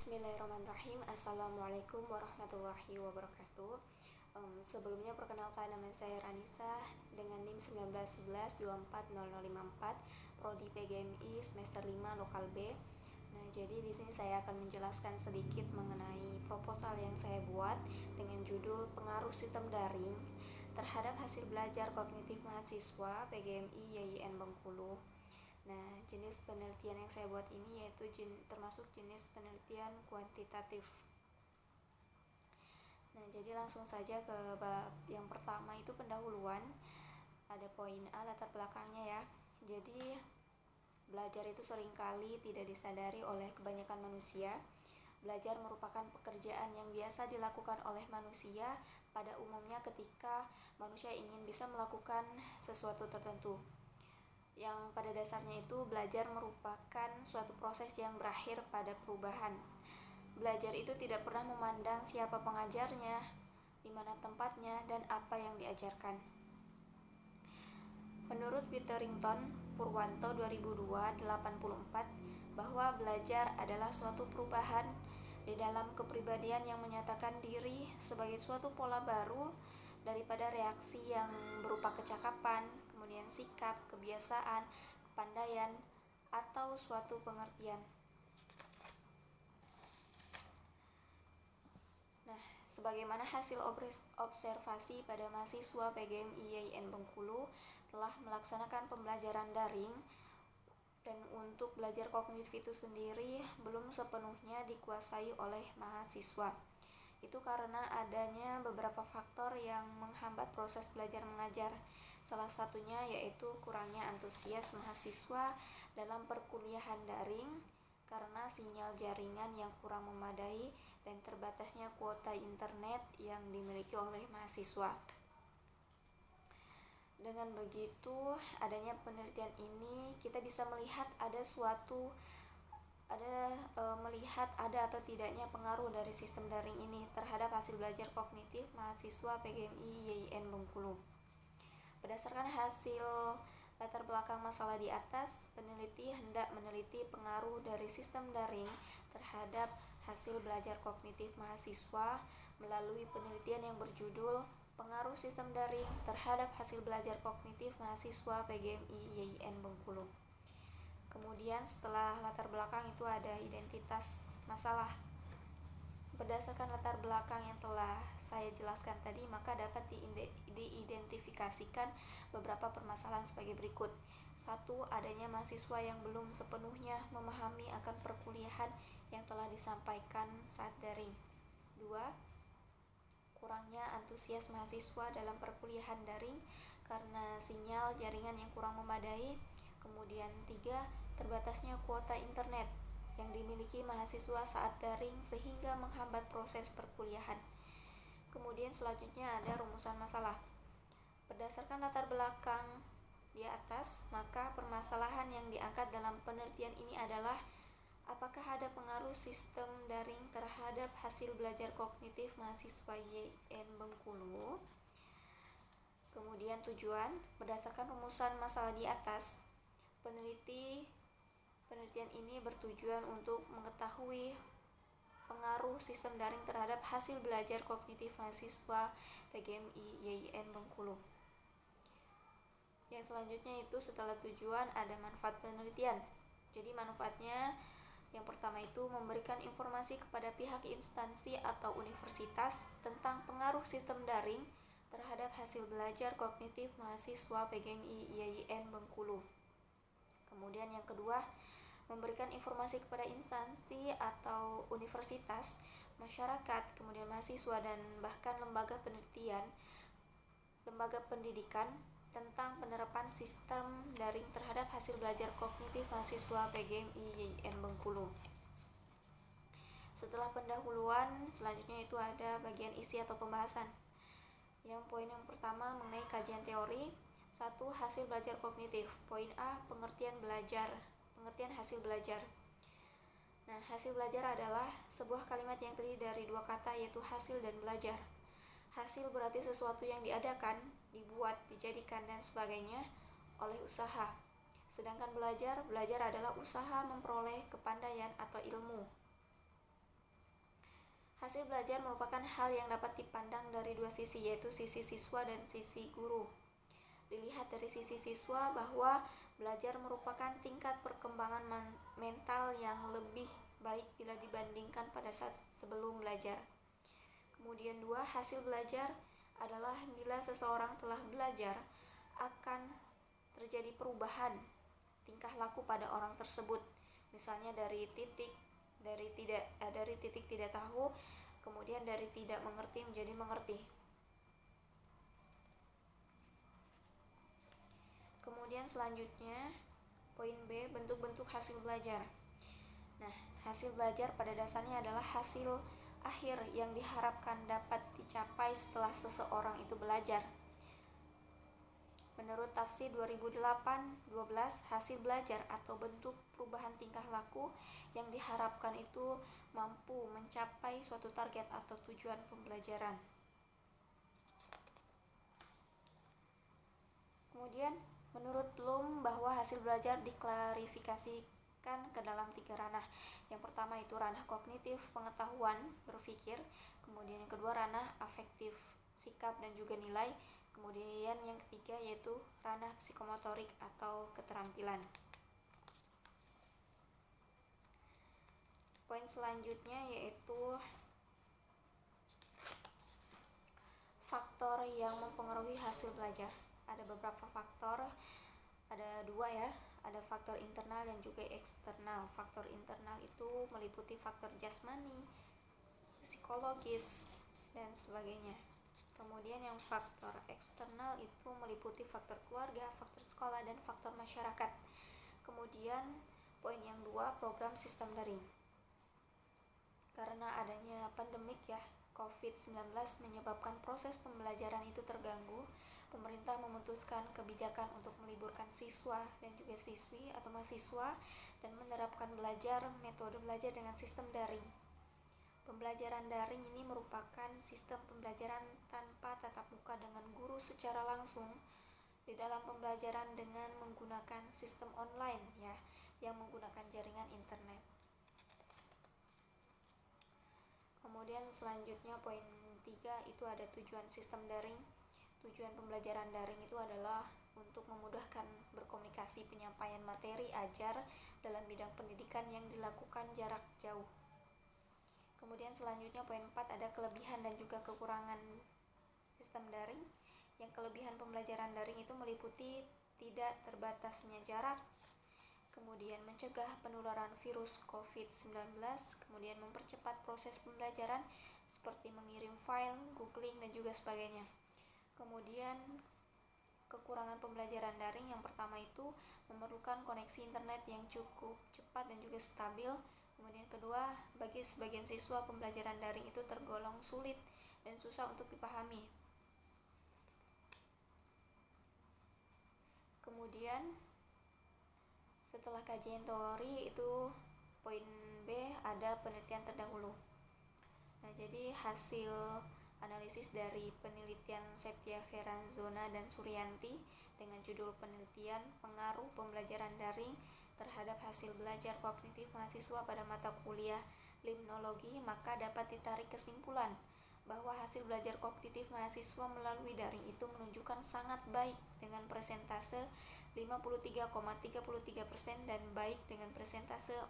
Bismillahirrahmanirrahim. Assalamualaikum warahmatullahi wabarakatuh. Sebelumnya perkenalkan, nama saya Ranisa dengan NIM 1911240054, Prodi PGMI semester 5 Lokal B. Nah, jadi di sini saya akan menjelaskan sedikit mengenai proposal yang saya buat dengan judul Pengaruh Sistem Daring terhadap Hasil Belajar Kognitif Mahasiswa PGMI YIN Bengkulu. Nah, jenis penelitian yang saya buat ini yaitu termasuk jenis penelitian kuantitatif. Nah, jadi langsung saja ke bab yang pertama, itu pendahuluan. Ada poin A, latar belakangnya ya. Jadi, belajar itu seringkali tidak disadari oleh kebanyakan manusia. Belajar merupakan pekerjaan yang biasa dilakukan oleh manusia pada umumnya ketika manusia ingin bisa melakukan sesuatu tertentu. Yang pada dasarnya itu belajar merupakan suatu proses yang berakhir pada perubahan. Belajar itu tidak pernah memandang siapa pengajarnya, di mana tempatnya, dan apa yang diajarkan. Menurut Witherington Purwanto 2002-84, bahwa belajar adalah suatu perubahan di dalam kepribadian yang menyatakan diri sebagai suatu pola baru daripada reaksi yang berupa kecakapan, kemudian sikap, kebiasaan, kepandaian, atau suatu pengertian. Nah, sebagaimana hasil observasi pada mahasiswa PGMI YIN Bengkulu telah melaksanakan pembelajaran daring, dan untuk belajar kognitif itu sendiri belum sepenuhnya dikuasai oleh mahasiswa. Itu karena adanya beberapa faktor yang menghambat proses belajar mengajar. Salah satunya yaitu kurangnya antusias mahasiswa dalam perkuliahan daring karena sinyal jaringan yang kurang memadai dan terbatasnya kuota internet yang dimiliki oleh mahasiswa. Dengan begitu, adanya penelitian ini kita bisa melihat melihat ada atau tidaknya pengaruh dari sistem daring ini terhadap hasil belajar kognitif mahasiswa PGMI YIN Bengkulu. Berdasarkan hasil latar belakang masalah di atas, peneliti hendak meneliti pengaruh dari sistem daring terhadap hasil belajar kognitif mahasiswa melalui penelitian yang berjudul Pengaruh Sistem Daring terhadap Hasil Belajar Kognitif Mahasiswa PGMI YIN Bengkulu. Kemudian setelah latar belakang itu ada identitas masalah. Berdasarkan latar belakang yang telah saya jelaskan tadi, maka dapat diidentifikasikan beberapa permasalahan sebagai berikut. 1. Adanya mahasiswa yang belum sepenuhnya memahami akan perkuliahan yang telah disampaikan saat daring. 2. Kurangnya antusias mahasiswa dalam perkuliahan daring karena sinyal jaringan yang kurang memadai. Kemudian 3, terbatasnya kuota internet yang dimiliki mahasiswa saat daring sehingga menghambat proses perkuliahan. Kemudian selanjutnya ada rumusan masalah. Berdasarkan latar belakang di atas, maka permasalahan yang diangkat dalam penelitian ini adalah apakah ada pengaruh sistem daring terhadap hasil belajar kognitif mahasiswa YIN Bengkulu. Kemudian tujuan, berdasarkan rumusan masalah di atas, penelitian ini bertujuan untuk mengetahui pengaruh sistem daring terhadap hasil belajar kognitif mahasiswa PGMI YIN Bengkulu. Yang selanjutnya itu setelah tujuan ada manfaat penelitian. Jadi manfaatnya yang pertama itu memberikan informasi kepada pihak instansi atau universitas tentang pengaruh sistem daring terhadap hasil belajar kognitif mahasiswa PGMI YIN Bengkulu. Kemudian yang kedua, memberikan informasi kepada instansi atau universitas, masyarakat, kemudian mahasiswa, dan bahkan lembaga pendidikan tentang penerapan sistem daring terhadap hasil belajar kognitif mahasiswa PGMI YIN Bengkulu. Setelah pendahuluan, selanjutnya itu ada bagian isi atau pembahasan. Yang poin yang pertama mengenai kajian teori. 1. Hasil belajar kognitif. Poin A, pengertian hasil belajar. Nah, hasil belajar adalah sebuah kalimat yang terdiri dari dua kata, yaitu hasil dan belajar. Hasil berarti sesuatu yang diadakan, dibuat, dijadikan, dan sebagainya oleh usaha. Sedangkan belajar adalah usaha memperoleh kepandaian atau ilmu. Hasil belajar merupakan hal yang dapat dipandang dari dua sisi, yaitu sisi siswa dan sisi guru. Dilihat dari sisi siswa bahwa belajar merupakan tingkat perkembangan mental yang lebih baik bila dibandingkan pada saat sebelum belajar. Kemudian dua, hasil belajar adalah bila seseorang telah belajar akan terjadi perubahan tingkah laku pada orang tersebut. Misalnya dari titik tidak tahu, kemudian dari tidak mengerti menjadi mengerti. Kemudian selanjutnya poin B, bentuk-bentuk hasil belajar. Nah, hasil belajar pada dasarnya adalah hasil akhir yang diharapkan dapat dicapai setelah seseorang itu belajar. Menurut tafsir 2008-12, hasil belajar atau bentuk perubahan tingkah laku yang diharapkan itu mampu mencapai suatu target atau tujuan pembelajaran. Kemudian, menurut Bloom bahwa hasil belajar diklarifikasikan ke dalam 3 ranah. Yang pertama itu ranah kognitif, pengetahuan, berpikir. Kemudian yang kedua ranah afektif, sikap dan juga nilai. Kemudian yang ketiga yaitu ranah psikomotorik atau keterampilan. Poin selanjutnya yaitu faktor yang mempengaruhi hasil belajar. Ada beberapa faktor, ada 2 ya, ada faktor internal dan juga eksternal. Faktor internal itu meliputi faktor jasmani, psikologis, dan sebagainya. Kemudian yang faktor eksternal itu meliputi faktor keluarga, faktor sekolah, dan faktor masyarakat. Kemudian poin yang 2, program sistem daring. Karena adanya pandemik ya, COVID-19 menyebabkan proses pembelajaran itu terganggu, pemerintah memutuskan kebijakan untuk meliburkan siswa dan juga siswi atau mahasiswa dan menerapkan metode belajar dengan sistem daring. Pembelajaran daring ini merupakan sistem pembelajaran tanpa tatap muka dengan guru secara langsung di dalam pembelajaran dengan menggunakan sistem online ya, yang menggunakan jaringan internet. Kemudian selanjutnya poin 3 itu ada tujuan sistem daring. Tujuan pembelajaran daring itu adalah untuk memudahkan berkomunikasi penyampaian materi ajar dalam bidang pendidikan yang dilakukan jarak jauh. Kemudian selanjutnya poin 4 ada kelebihan dan juga kekurangan sistem daring. Yang kelebihan pembelajaran daring itu meliputi tidak terbatasnya jarak, kemudian mencegah penularan virus COVID-19, kemudian mempercepat proses pembelajaran seperti mengirim file, googling, dan juga sebagainya. Kemudian kekurangan pembelajaran daring yang pertama itu memerlukan koneksi internet yang cukup cepat dan juga stabil. Kemudian kedua, bagi sebagian siswa pembelajaran daring itu tergolong sulit dan susah untuk dipahami. Kemudian setelah kajian teori itu poin B ada penelitian terdahulu. Nah, jadi hasil analisis dari penelitian Septia Ferranzona dan Suryanti dengan judul penelitian pengaruh pembelajaran daring terhadap hasil belajar kognitif mahasiswa pada mata kuliah limnologi, maka dapat ditarik kesimpulan bahwa hasil belajar kognitif mahasiswa melalui daring itu menunjukkan sangat baik dengan persentase 53,33% dan baik dengan persentase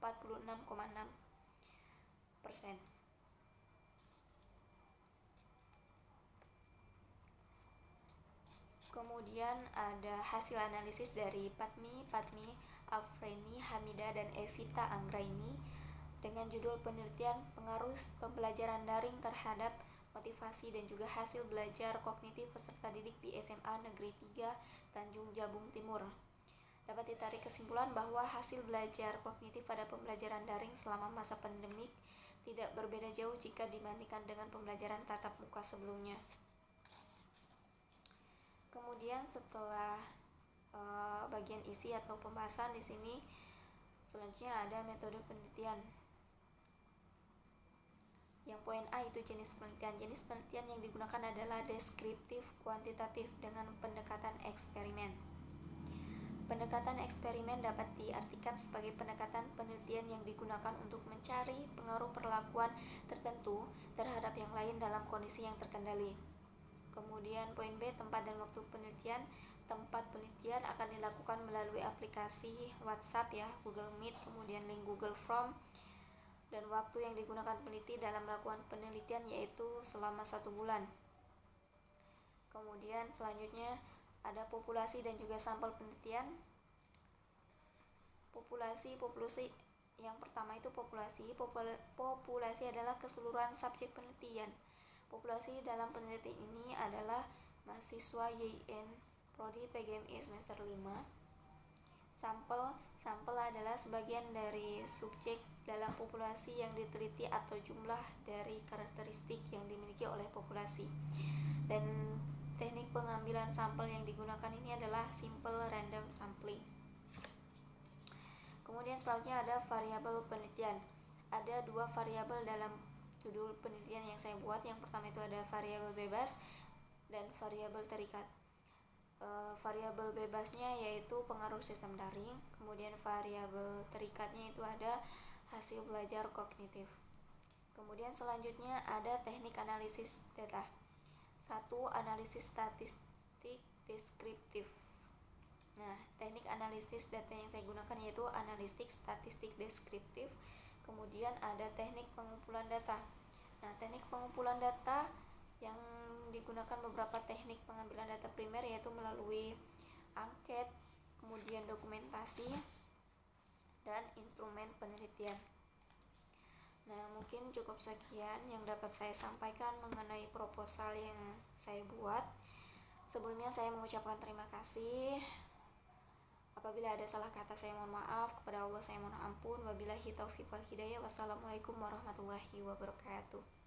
46,6%. Kemudian ada hasil analisis dari Padmi Afrieni, Hamida, dan Evita Anggraini dengan judul penelitian pengaruh pembelajaran daring terhadap motivasi dan juga hasil belajar kognitif peserta didik di SMA Negeri 3 Tanjung Jabung Timur. Dapat ditarik kesimpulan bahwa hasil belajar kognitif pada pembelajaran daring selama masa pandemik tidak berbeda jauh jika dibandingkan dengan pembelajaran tatap muka sebelumnya. Kemudian setelah bagian isi atau pembahasan di sini, selanjutnya ada metode penelitian. Yang poin A itu jenis penelitian. Jenis penelitian yang digunakan adalah deskriptif kuantitatif dengan pendekatan eksperimen. Pendekatan eksperimen dapat diartikan sebagai pendekatan penelitian yang digunakan untuk mencari pengaruh perlakuan tertentu terhadap yang lain dalam kondisi yang terkendali. Kemudian poin B, tempat dan waktu penelitian. Tempat penelitian akan dilakukan melalui aplikasi WhatsApp ya, Google Meet, kemudian link Google Form. Dan waktu yang digunakan peneliti dalam melakukan penelitian yaitu selama 1 bulan. Kemudian selanjutnya ada populasi dan juga sampel penelitian. Populasi yang pertama itu populasi adalah keseluruhan subjek penelitian. Populasi dalam penelitian ini adalah mahasiswa YIN Prodi PGMI semester 5. Sampel adalah sebagian dari subjek dalam populasi yang diteliti atau jumlah dari karakteristik yang dimiliki oleh populasi. Dan teknik pengambilan sampel yang digunakan ini adalah simple random sampling. Kemudian selanjutnya ada variabel penelitian. Ada 2 variabel dalam judul penelitian yang saya buat. Yang pertama itu ada variabel bebas dan variabel terikat. Variabel bebasnya yaitu pengaruh sistem daring, kemudian variabel terikatnya itu ada hasil belajar kognitif. Kemudian selanjutnya ada teknik analisis data. 1. Analisis statistik deskriptif. Nah, teknik analisis data yang saya gunakan yaitu analitik statistik deskriptif. Kemudian ada teknik pengumpulan data. Nah, teknik pengumpulan data yang digunakan beberapa teknik pengambilan data primer yaitu melalui angket, kemudian dokumentasi, dan instrumen penelitian. Nah, mungkin cukup sekian yang dapat saya sampaikan mengenai proposal yang saya buat. Sebelumnya saya mengucapkan terima kasih. Apabila ada salah kata saya mohon maaf, kepada Allah saya mohon ampun. Wabillahi taufiq wal hidayah. Wassalamualaikum warahmatullahi wabarakatuh.